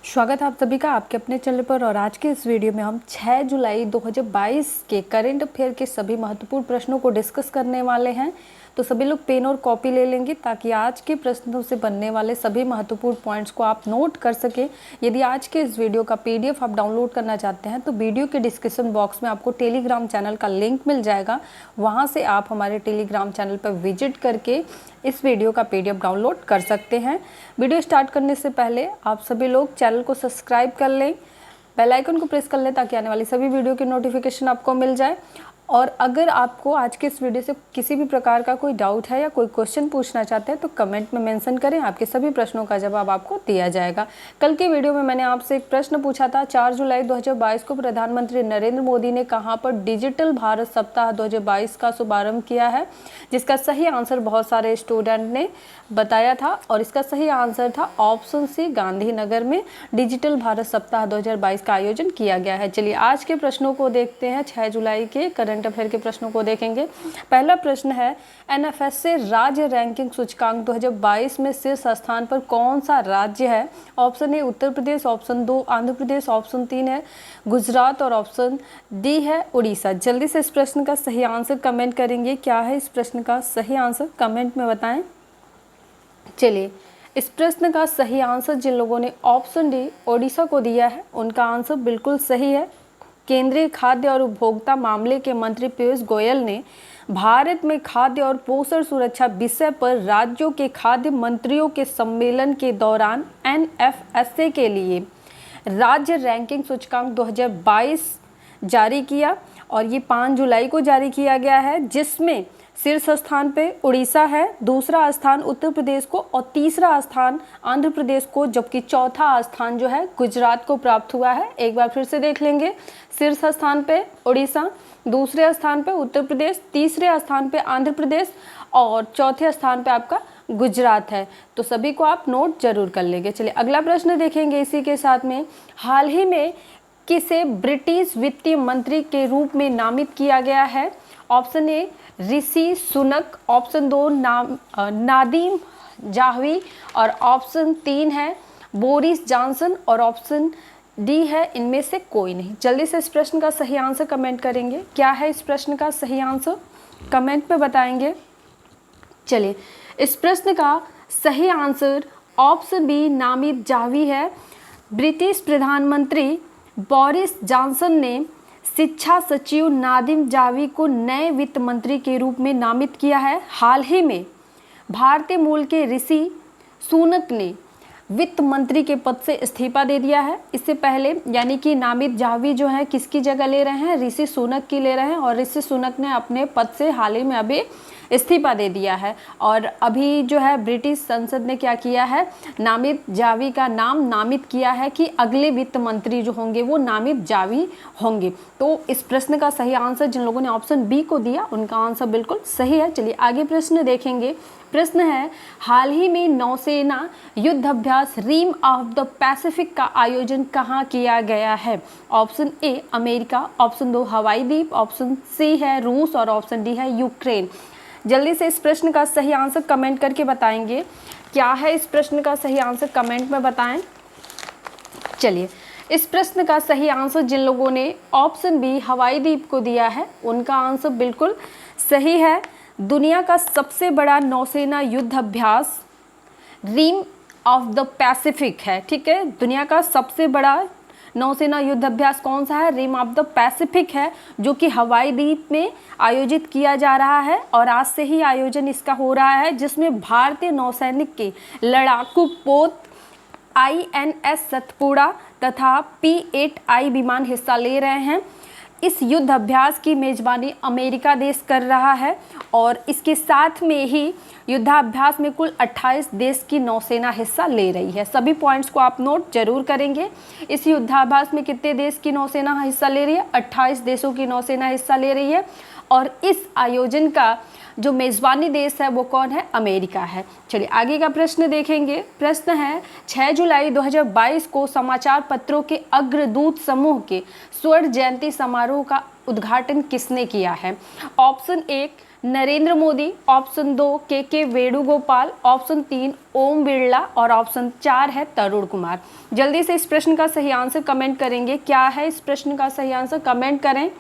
स्वागत है आप सभी का आपके अपने चैनल पर। और आज के इस वीडियो में हम 6 जुलाई 2022 के करंट अफेयर के सभी महत्वपूर्ण प्रश्नों को डिस्कस करने वाले हैं। तो सभी लोग पेन और कॉपी ले लेंगे ताकि आज के प्रश्नों से बनने वाले सभी महत्वपूर्ण पॉइंट्स को आप नोट कर सकें। यदि आज के इस वीडियो का पीडीएफ आप डाउनलोड करना चाहते हैं तो वीडियो के डिस्क्रिप्शन बॉक्स में आपको टेलीग्राम चैनल का लिंक मिल जाएगा। वहाँ से आप हमारे टेलीग्राम चैनल पर विजिट करके इस वीडियो का पीडीएफ डाउनलोड कर सकते हैं। वीडियो स्टार्ट करने से पहले आप सभी लोग चैनल को सब्सक्राइब कर लें, बेल आइकन को प्रेस कर लें ताकि आने वाली सभी वीडियो की नोटिफिकेशन आपको मिल जाए। और अगर आपको आज के इस वीडियो से किसी भी प्रकार का कोई डाउट है या कोई क्वेश्चन पूछना चाहते हैं तो कमेंट में मेंशन करें, आपके सभी प्रश्नों का जवाब आपको दिया जाएगा। कल के वीडियो में मैंने आपसे एक प्रश्न पूछा था, 4 जुलाई 2022 को प्रधानमंत्री नरेंद्र मोदी ने कहां पर डिजिटल भारत सप्ताह 2022 का शुभारंभ किया है, जिसका सही आंसर बहुत सारे स्टूडेंट ने बताया था और इसका सही आंसर था ऑप्शन सी, गांधीनगर में डिजिटल भारत सप्ताह 2022 का आयोजन किया गया है। चलिए आज के प्रश्नों को देखते हैं। 6 जुलाई के करंट अफेयर के प्रश्नों को देखेंगे। पहला प्रश्न है, एनएफएस से राज्य रैंकिंग सूचकांक 2022 में शीर्ष स्थान पर कौन सा राज्य है? ऑप्शन ए उत्तर प्रदेश, ऑप्शन 2 आंध्र प्रदेश, ऑप्शन 3 है गुजरात और ऑप्शन डी है उड़ीसा। जल्दी से इस प्रश्न का सही आंसर कमेंट करेंगे। क्या है इस प्रश्न का सही आंसर, कमेंट में बताएं। चलिए इस प्रश्न का सही आंसर जिन लोगों ने ऑप्शन डी ओडिशा को दिया है उनका आंसर बिल्कुल सही है। केंद्रीय खाद्य और उपभोक्ता मामले के मंत्री पीयूष गोयल ने भारत में खाद्य और पोषण सुरक्षा विषय पर राज्यों के खाद्य मंत्रियों के सम्मेलन के दौरान एनएफएसए के लिए राज्य रैंकिंग सूचकांक 2022 जारी किया और ये 5 जुलाई को जारी किया गया है, जिसमें शीर्ष स्थान पे उड़ीसा है, दूसरा स्थान उत्तर प्रदेश को और तीसरा स्थान आंध्र प्रदेश को, जबकि चौथा स्थान जो है गुजरात को प्राप्त हुआ है। एक बार फिर से देख लेंगे, शीर्ष स्थान पे उड़ीसा, दूसरे स्थान पे उत्तर प्रदेश, तीसरे स्थान पे आंध्र प्रदेश और चौथे स्थान पे आपका गुजरात है। तो सभी को आप नोट जरूर कर लेंगे। चलिए अगला प्रश्न देखेंगे इसी के साथ में। हाल ही में किसे ब्रिटिश वित्तीय मंत्री के रूप में नामित किया गया है? Option A Rishi Sunak, option 2 Nadhim Zahawi और ऑप्शन 3 है बोरिस जॉनसन और ऑप्शन डी है इनमें से कोई नहीं। जल्दी से इस प्रश्न का सही आंसर कमेंट करेंगे। क्या है इस प्रश्न का सही आंसर, कमेंट में बताएंगे। चलिए इस प्रश्न का सही आंसर ऑप्शन बी नामित जाहवी है। ब्रिटिश प्रधानमंत्री बोरिस जॉनसन ने शिक्षा सचिव नादिम जाहवी को नए वित्त मंत्री के रूप में नामित किया है। हाल ही में भारतीय मूल के ऋषि सुनक ने वित्त मंत्री के पद से इस्तीफा दे दिया है। इससे पहले यानी कि नामित जाहवी जो है किसकी जगह ले रहे हैं? ऋषि सुनक की ले रहे हैं और ऋषि सुनक ने अपने पद से हाल ही में अभी इस्तीफा दे दिया है। और अभी जो है ब्रिटिश संसद ने क्या किया है, नामित जाहवी का नाम नामित किया है कि अगले वित्त मंत्री जो होंगे वो नामित जाहवी होंगे। तो इस प्रश्न का सही आंसर जिन लोगों ने ऑप्शन बी को दिया उनका आंसर बिल्कुल सही है। चलिए आगे प्रश्न देखेंगे। प्रश्न है, हाल ही में नौसेना युद्ध अभ्यास रिम ऑफ द पैसिफिक का आयोजन कहाँ किया गया है? ऑप्शन ए अमेरिका, ऑप्शन 2 हवाई द्वीप, ऑप्शन सी है रूस और ऑप्शन डी है यूक्रेन। जल्दी से इस प्रश्न का सही आंसर कमेंट करके बताएंगे। क्या है इस प्रश्न का सही आंसर, कमेंट में बताएं। चलिए इस प्रश्न का सही आंसर जिन लोगों ने ऑप्शन बी हवाई द्वीप को दिया है उनका आंसर बिल्कुल सही है। दुनिया का सबसे बड़ा नौसेना युद्ध अभ्यास रिम ऑफ द पैसिफिक है। ठीक है, दुनिया का सबसे बड़ा नौसेना युद्ध अभ्यास कौन सा है? रिम ऑफ द पैसिफिक है, जो कि हवाई द्वीप में आयोजित किया जा रहा है और आज से ही आयोजन इसका हो रहा है, जिसमें भारतीय नौसैनिक के लड़ाकू पोत INS सतपुड़ा तथा P-8I विमान हिस्सा ले रहे हैं। इस युद्ध अभ्यास की मेजबानी अमेरिका देश कर रहा है और इसके साथ में ही युद्धाभ्यास में कुल 28 देश की नौसेना हिस्सा ले रही है। सभी पॉइंट्स को आप नोट जरूर करेंगे। इस युद्धाभ्यास में कितने देश की नौसेना हिस्सा ले रही है? 28 देशों की नौसेना हिस्सा ले रही है और इस आयोजन का जो मेज़बानी देश है वो कौन है? अमेरिका है। चलिए आगे का प्रश्न देखेंगे। प्रश्न है, 6 जुलाई 2022 को समाचार पत्रों के अग्रदूत समूह के स्वर्ण जयंती समारोह का उद्घाटन किसने किया है? ऑप्शन 1 नरेंद्र मोदी, ऑप्शन 2 के वेणुगोपाल, ऑप्शन 3 ओम बिरला और ऑप्शन 4 है तरुण कुमार। जल्दी से इस प्रश्न का सही आंसर कमेंट करेंगे। क्या है इस प्रश्न का सही आंसर, कमेंट करें।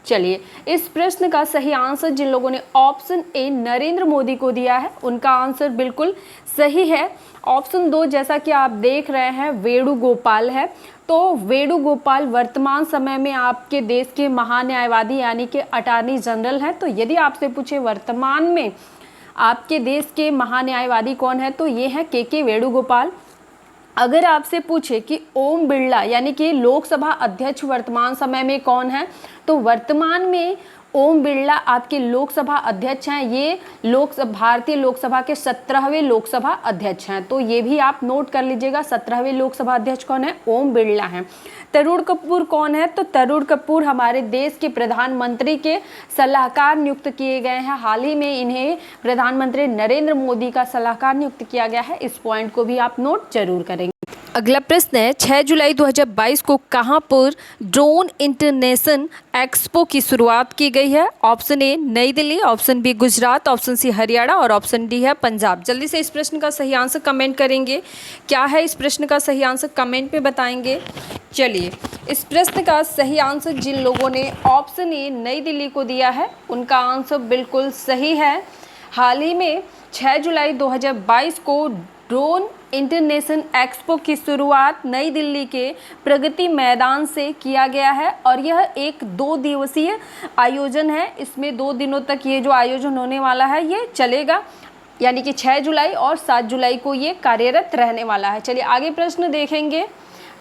चलिए, इस प्रश्न का सही आंसर जिन लोगों ने ऑप्शन ए नरेंद्र मोदी को दिया है उनका आंसर बिल्कुल सही है। ऑप्शन 2 जैसा कि आप देख रहे हैं वेणुगोपाल है। तो वेणुगोपाल वर्तमान समय में आपके देश के महान्यायवादी यानी कि अटॉर्नी जनरल हैं। तो यदि आपसे पूछे वर्तमान में आपके देश के महान्यायवादी कौन है तो ये है के वेणुगोपाल। अगर आपसे पूछे कि ओम बिरला यानी कि लोकसभा अध्यक्ष वर्तमान समय में कौन है तो वर्तमान में ओम बिरला आपके लोकसभा अध्यक्ष हैं। ये भारतीय लोकसभा के 17वें लोकसभा अध्यक्ष हैं। तो ये भी आप नोट कर लीजिएगा, 17वें लोकसभा अध्यक्ष कौन है, ओम बिरला हैं। तरुण कपूर कौन है तो तरुण कपूर हमारे देश के प्रधानमंत्री के सलाहकार नियुक्त किए गए हैं। हाल ही में इन्हें प्रधानमंत्री नरेंद्र मोदी का सलाहकार नियुक्त किया गया है। इस पॉइंट को भी आप नोट जरूर करेंगे। अगला प्रश्न है 6 जुलाई 2022 को कहां पर ड्रोन इंटरनेशनल एक्सपो की शुरुआत की गई है। Option A New Delhi, option B Gujarat, option C Haryana और ऑप्शन डी है पंजाब। जल्दी से इस प्रश्न का सही आंसर कमेंट करेंगे। क्या है इस प्रश्न का सही आंसर, कमेंट में बताएंगे। चलिए, इस प्रश्न का सही आंसर जिन लोगों ने ऑप्शन ए नई दिल्ली को दिया है उनका आंसर बिल्कुल सही है। हाल ही में 6 जुलाई 2022 को ड्रोन इंटरनेशनल एक्सपो की शुरुआत नई दिल्ली के प्रगति मैदान से किया गया है और यह एक 2 दिवसीय आयोजन है। इसमें 2 दिनों तक ये जो आयोजन होने वाला है ये चलेगा, यानी कि 6 जुलाई और 7 जुलाई को ये कार्यरत रहने वाला है। चलिए आगे प्रश्न देखेंगे।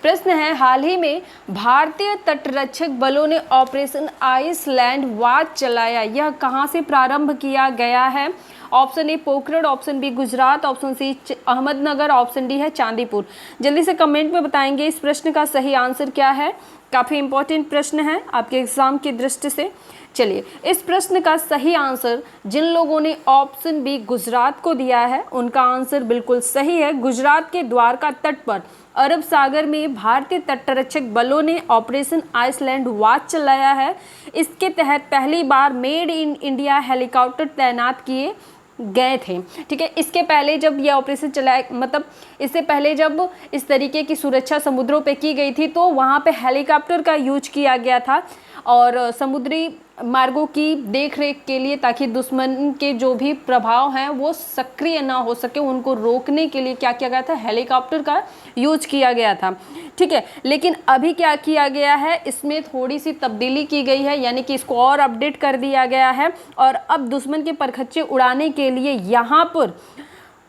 प्रश्न है, हाल ही में भारतीय तटरक्षक बलों ने ऑपरेशन आइसलैंड वाच चलाया, यह कहां से प्रारंभ किया गया है। Option A Pokhran, option B Gujarat, option C Ahmednagar, option D है चांदीपुर। जल्दी से कमेंट में बताएंगे इस प्रश्न का सही आंसर क्या है। काफ़ी इंपॉर्टेंट प्रश्न है आपके एग्जाम की दृष्टि से। चलिए, इस प्रश्न का सही आंसर जिन लोगों ने ऑप्शन बी गुजरात को दिया है उनका आंसर बिल्कुल सही है। गुजरात के द्वारका तट पर अरब सागर में भारतीय तटरक्षक बलों ने ऑपरेशन आइसलैंड वाच चलाया है। इसके तहत पहली बार मेड इन इंडिया हेलीकॉप्टर तैनात किए गए थे। ठीक है, इसके पहले जब यह ऑपरेशन चलाया, मतलब इससे पहले जब इस तरीके की सुरक्षा समुद्रों पे की गई थी तो वहाँ पे हेलीकॉप्टर का यूज किया गया था और समुद्री मार्गों की देखरेख के लिए, ताकि दुश्मन के जो भी प्रभाव हैं वो सक्रिय ना हो सके, उनको रोकने के लिए क्या किया गया था, हेलीकॉप्टर का यूज किया गया था। ठीक है, लेकिन अभी क्या किया गया है, इसमें थोड़ी सी तब्दीली की गई है, यानी कि इसको और अपडेट कर दिया गया है और अब दुश्मन के परखच्चे उड़ाने के लिए यहाँ पर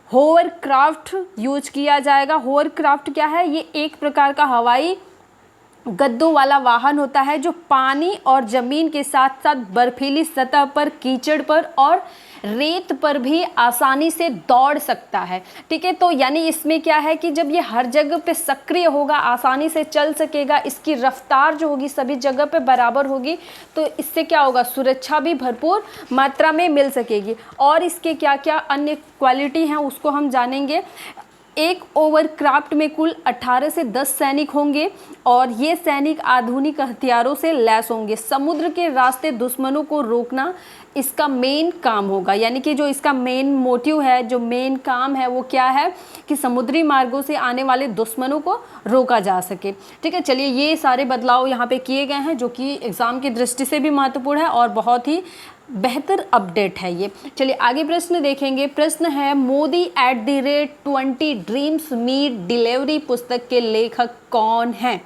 होवरक्राफ्ट यूज किया जाएगा। होवरक्राफ्ट क्या है, ये एक प्रकार का हवाई गद्दों वाला वाहन होता है जो पानी और ज़मीन के साथ साथ बर्फीली सतह पर, कीचड़ पर और रेत पर भी आसानी से दौड़ सकता है। ठीक है, तो यानी इसमें क्या है कि जब ये हर जगह पे सक्रिय होगा, आसानी से चल सकेगा, इसकी रफ्तार जो होगी सभी जगह पे बराबर होगी, तो इससे क्या होगा, सुरक्षा भी भरपूर मात्रा में मिल सकेगी। और इसके क्या क्या अन्य क्वालिटी हैं उसको हम जानेंगे। एक ओवरक्राफ्ट में कुल 18 से 10 सैनिक होंगे और ये सैनिक आधुनिक हथियारों से लैस होंगे। समुद्र के रास्ते दुश्मनों को रोकना इसका मेन काम होगा, यानी कि जो इसका मेन मोटिव है, जो मेन काम है वो क्या है कि समुद्री मार्गों से आने वाले दुश्मनों को रोका जा सके। ठीक है, चलिए ये सारे बदलाव यहाँ पे किए गए हैं जो कि एग्ज़ाम की दृष्टि से भी महत्वपूर्ण है और बहुत ही बेहतर अपडेट है ये। चलिए आगे प्रश्न देखेंगे। प्रश्न है, मोदी @20 ड्रीम्स मीट डिलीवरी पुस्तक के लेखक कौन हैं।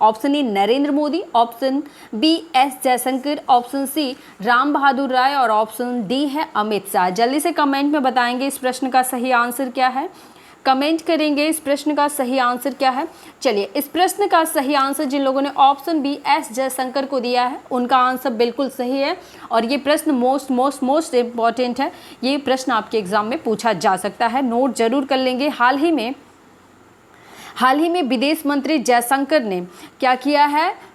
Option A Narendra Modi, option B S Jaishankar, option C Ram Bahadur Rai और ऑप्शन डी है अमित शाह। जल्दी से कमेंट में बताएंगे इस प्रश्न का सही आंसर क्या है, कमेंट करेंगे इस प्रश्न का सही आंसर क्या है। चलिए, इस प्रश्न का सही आंसर जिन लोगों ने ऑप्शन बी एस जयशंकर को दिया है उनका आंसर बिल्कुल सही है और ये प्रश्न मोस्ट इम्पॉर्टेंट है। ये प्रश्न आपके एग्जाम में पूछा जा सकता है, नोट जरूर कर लेंगे। हाल ही में विदेश मंत्री जयशंकर ने क्या किया है,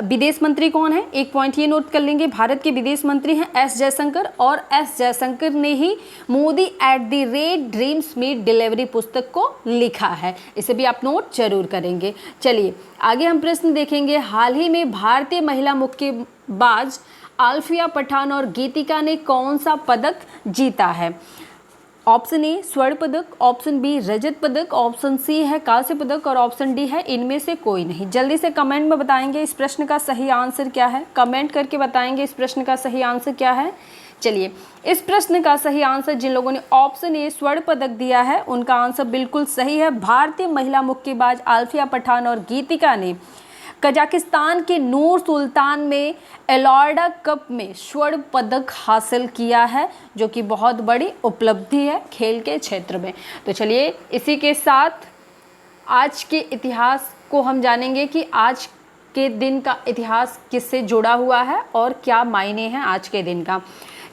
विदेश मंत्री कौन है, एक पॉइंट ये नोट कर लेंगे, भारत के विदेश मंत्री हैं एस जयशंकर और एस जयशंकर ने ही मोदी @ड्रीम्स मीट डिलीवरी पुस्तक को लिखा है। इसे भी आप नोट जरूर करेंगे। चलिए आगे हम प्रश्न देखेंगे। हाल ही में भारतीय महिला मुक्केबाज आल्फिया पठान और गीतिका ने कौन सा पदक जीता है? ऑप्शन ए स्वर्ण पदक, ऑप्शन बी रजत पदक, ऑप्शन सी है कांस्य पदक और ऑप्शन डी है इनमें से कोई नहीं। जल्दी से कमेंट में बताएंगे इस प्रश्न का सही आंसर क्या है, कमेंट करके बताएंगे इस प्रश्न का सही आंसर क्या है। चलिए, इस प्रश्न का सही आंसर जिन लोगों ने ऑप्शन ए स्वर्ण पदक दिया है उनका आंसर बिल्कुल सही है। भारतीय महिला मुक्केबाज आल्फिया पठान और गीतिका ने कजाकिस्तान के नूर सुल्तान में एलॉर्डा कप में स्वर्ण पदक हासिल किया है, जो कि बहुत बड़ी उपलब्धि है खेल के क्षेत्र में। तो चलिए, इसी के साथ आज के इतिहास को हम जानेंगे कि आज के दिन का इतिहास किससे जुड़ा हुआ है और क्या मायने हैं आज के दिन का।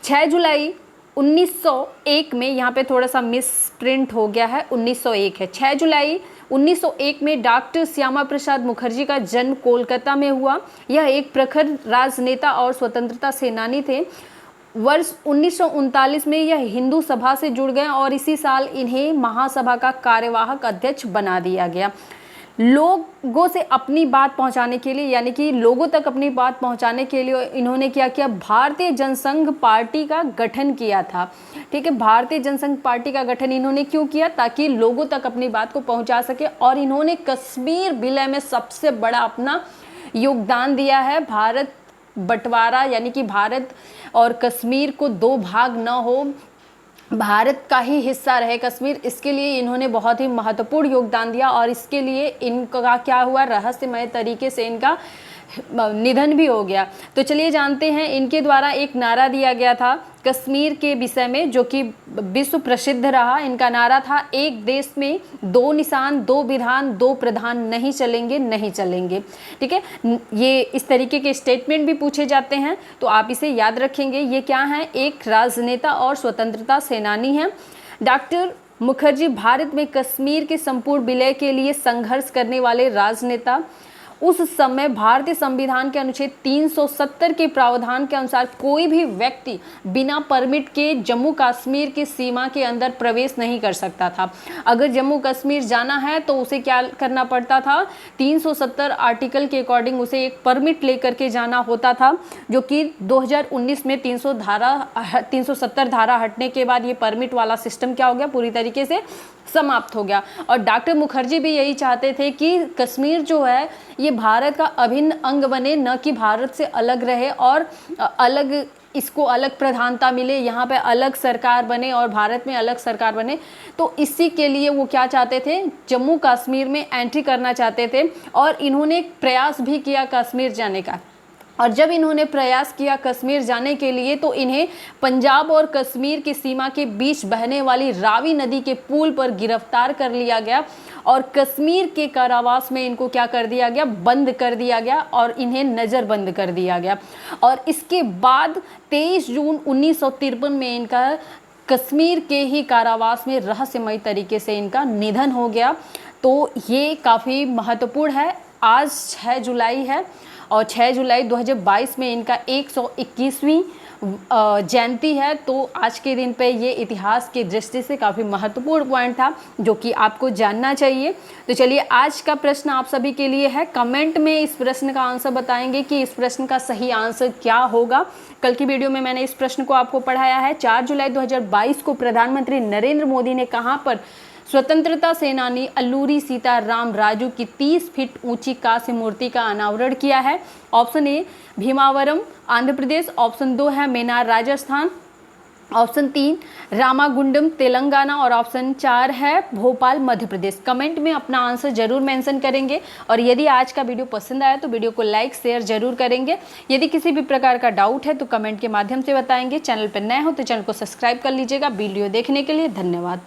6 जुलाई 1901 में, यहाँ पे थोड़ा सा मिस प्रिंट हो गया है, 1901 है। 6 जुलाई 1901 में डॉक्टर श्यामा प्रसाद मुखर्जी का जन्म कोलकाता में हुआ। यह एक प्रखर राजनेता और स्वतंत्रता सेनानी थे। वर्ष 1939 में यह हिंदू सभा से जुड़ गए और इसी साल इन्हें महासभा का कार्यवाहक अध्यक्ष बना दिया गया। लोगों से अपनी बात पहुंचाने के लिए, यानी कि लोगों तक अपनी बात पहुंचाने के लिए इन्होंने क्या किया, भारतीय जनसंघ पार्टी का गठन किया था। ठीक है, भारतीय जनसंघ पार्टी का गठन इन्होंने क्यों किया? ताकि लोगों तक अपनी बात को पहुंचा सके। और इन्होंने कश्मीर विलय में सबसे बड़ा अपना योगदान दिया है। भारत बंटवारा, यानी कि भारत और कश्मीर को दो भाग न हो, भारत का ही हिस्सा रहे कश्मीर, इसके लिए इन्होंने बहुत ही महत्वपूर्ण योगदान दिया। और इसके लिए इनका क्या हुआ, रहस्यमय तरीके से इनका निधन भी हो गया। तो चलिए जानते हैं, इनके द्वारा एक नारा दिया गया था कश्मीर के विषय में, जो कि विश्व प्रसिद्ध रहा। इनका नारा था, एक देश में दो निशान, दो विधान, दो प्रधान, नहीं चलेंगे, नहीं चलेंगे। ठीक है, ये इस तरीके के स्टेटमेंट भी पूछे जाते हैं, तो आप इसे याद रखेंगे। ये क्या है, एक राजनेता और स्वतंत्रता सेनानी हैं। डॉक्टर मुखर्जी भारत में कश्मीर के संपूर्ण विलय के लिए संघर्ष करने वाले राजनेता। उस समय भारतीय संविधान के अनुच्छेद 370 के प्रावधान के अनुसार कोई भी व्यक्ति बिना परमिट के जम्मू कश्मीर की सीमा के अंदर प्रवेश नहीं कर सकता था। अगर जम्मू कश्मीर जाना है तो उसे क्या करना पड़ता था, 370 आर्टिकल के अकॉर्डिंग उसे एक परमिट लेकर के जाना होता था, जो कि 2019 में 370 धारा हटने के बाद ये परमिट वाला सिस्टम क्या हो गया, पूरी तरीके से समाप्त हो गया। और डॉक्टर मुखर्जी भी यही चाहते थे कि कश्मीर जो है ये भारत का अभिन्न अंग बने, न कि भारत से अलग रहे और अलग, इसको अलग प्रधानता मिले, यहाँ पे अलग सरकार बने और भारत में अलग सरकार बने। तो इसी के लिए वो क्या चाहते थे, जम्मू कश्मीर में एंट्री करना चाहते थे। और इन्होंने एक प्रयास भी किया कश्मीर जाने का। और जब इन्होंने प्रयास किया कश्मीर जाने के लिए, तो इन्हें पंजाब और कश्मीर की सीमा के बीच बहने वाली रावी नदी के पुल पर गिरफ्तार कर लिया गया और कश्मीर के कारावास में इनको क्या कर दिया गया, बंद कर दिया गया और इन्हें नज़रबंद कर दिया गया। और इसके बाद 23 जून 1953 में इनका कश्मीर के ही कारावास में रहस्यमय तरीके से इनका निधन हो गया। तो ये काफ़ी महत्वपूर्ण है। आज 6 जुलाई है और 6 जुलाई 2022 में इनका 121वीं जयंती है। तो आज के दिन पे ये इतिहास की दृष्टि से काफ़ी महत्वपूर्ण पॉइंट था, जो कि आपको जानना चाहिए। तो चलिए, आज का प्रश्न आप सभी के लिए है, कमेंट में इस प्रश्न का आंसर बताएंगे कि इस प्रश्न का सही आंसर क्या होगा। कल की वीडियो में मैंने इस प्रश्न को आपको पढ़ाया है। 4 जुलाई 2022 को प्रधानमंत्री नरेंद्र मोदी ने कहाँ पर स्वतंत्रता सेनानी अल्लूरी सीताराम राजू की 30 फीट ऊंची कांस्य मूर्ति का अनावरण किया है? ऑप्शन ए भीमावरम आंध्र प्रदेश, ऑप्शन 2 है मेनार राजस्थान, ऑप्शन 3 रामागुंडम तेलंगाना और ऑप्शन 4 है भोपाल मध्य प्रदेश। कमेंट में अपना आंसर जरूर मेंशन करेंगे। और यदि आज का वीडियो पसंद आया तो वीडियो को लाइक शेयर जरूर करेंगे। यदि किसी भी प्रकार का डाउट है तो कमेंट के माध्यम से बताएंगे। चैनल पर नए हो तो चैनल को सब्सक्राइब कर लीजिएगा। वीडियो देखने के लिए धन्यवाद।